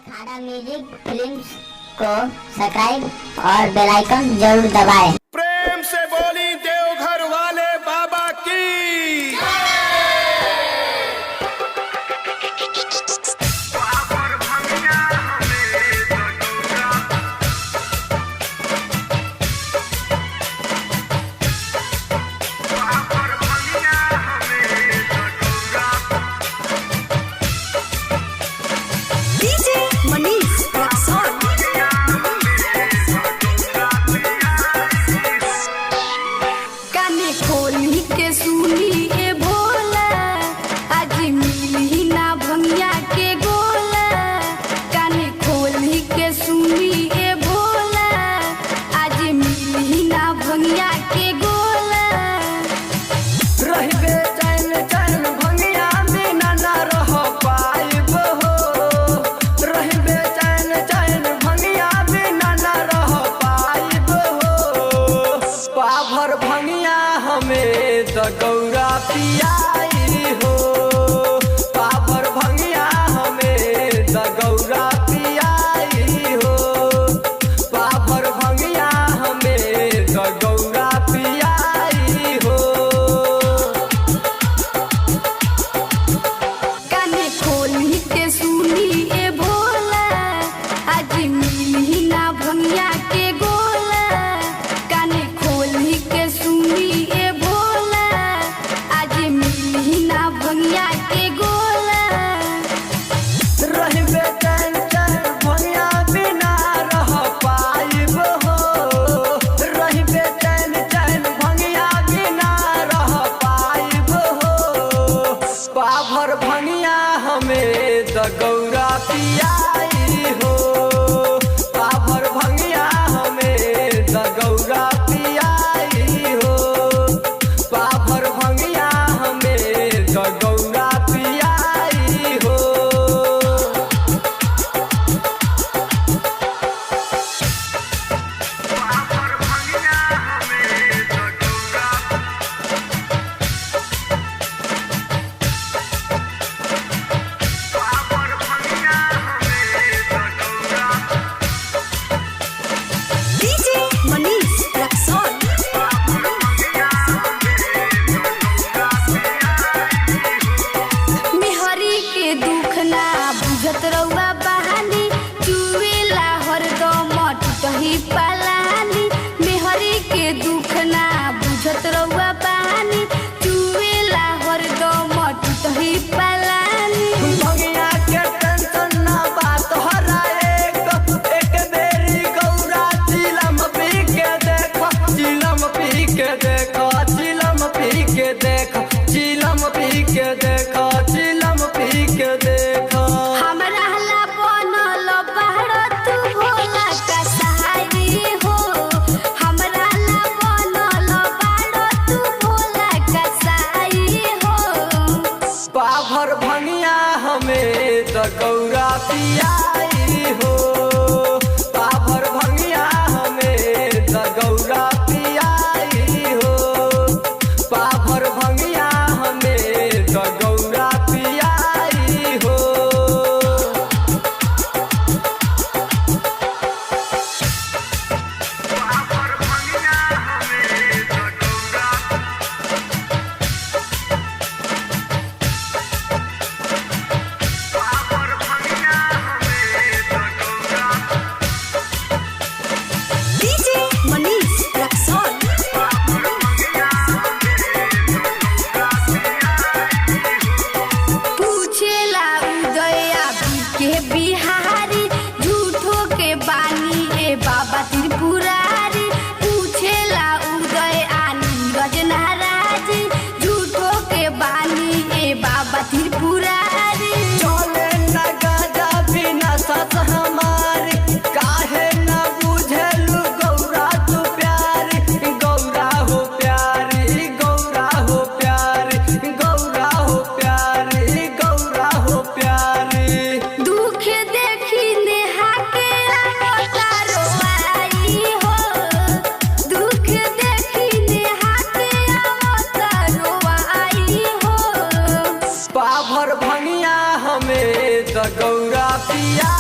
खाड़ा music films को subscribe और बेल आइकन जरूर दबाएं। प्रेम से बोली देवघर वाले बाबा की। गौरा पियाई हो पावर भंगिया हमें गौरा पियाई हो पावर भंगिया हमें गौरा पियाई हो। काने खोली के सुनी ए भोला आज मिली ना भंगिया के गोला। काने खोली के सुनी ए भंगिया के गोला। रही बेचैन चैन भंगिया बिना रह पाइब हो रही बेचैन चैन भंगिया बिना रह पाइब हो पाभर भंगिया हमें गौरा पियाई हो पाभर भंगिया हमें गौरा पियाई हो पाभर भंगिया हमें गौरा पियाई हो। पालानी मेहरी के दुख ना बुझत रउआ पानी चुवेला हरदम टूटही पालानी। भंगिया के टेंशन ना बात हरा एक बेरी गौरा चिलम पी के देखो चिलम पी के देखो चिलम पी के देखो चिलम पी के देखो चिलम पी के देखो। हमरा ला बनल बाहर तू भोला का सहारी हो हमरा ला बनल बाहर तू भोला का सहारी हो। पाभर भंगिया हमें गौरा पियाई हो पाभर भंगिया हमें गौरा पियाई हो पाभर भंगिया हमें गौरा पियाई हो। बिहारी झूठो के बानी ए बाबा त्रिपुरारी पूछेला उदय आनी रज नाराज झूठो के बानी ए बाबा त्रिपुरारी। चले न गजा बिना सस हमारी काहे न बुझलू गौरा तू प्यारी गौरा हो प्यारी गौरा हो प्यारी गौरा हो प्यारी गौरा हो प्यारी। दुख देखी नेहा के अवतारो आई हो दुख देखी नेहा के अवतारो आई हो। पाभर भंगिया हमें गौरा पिया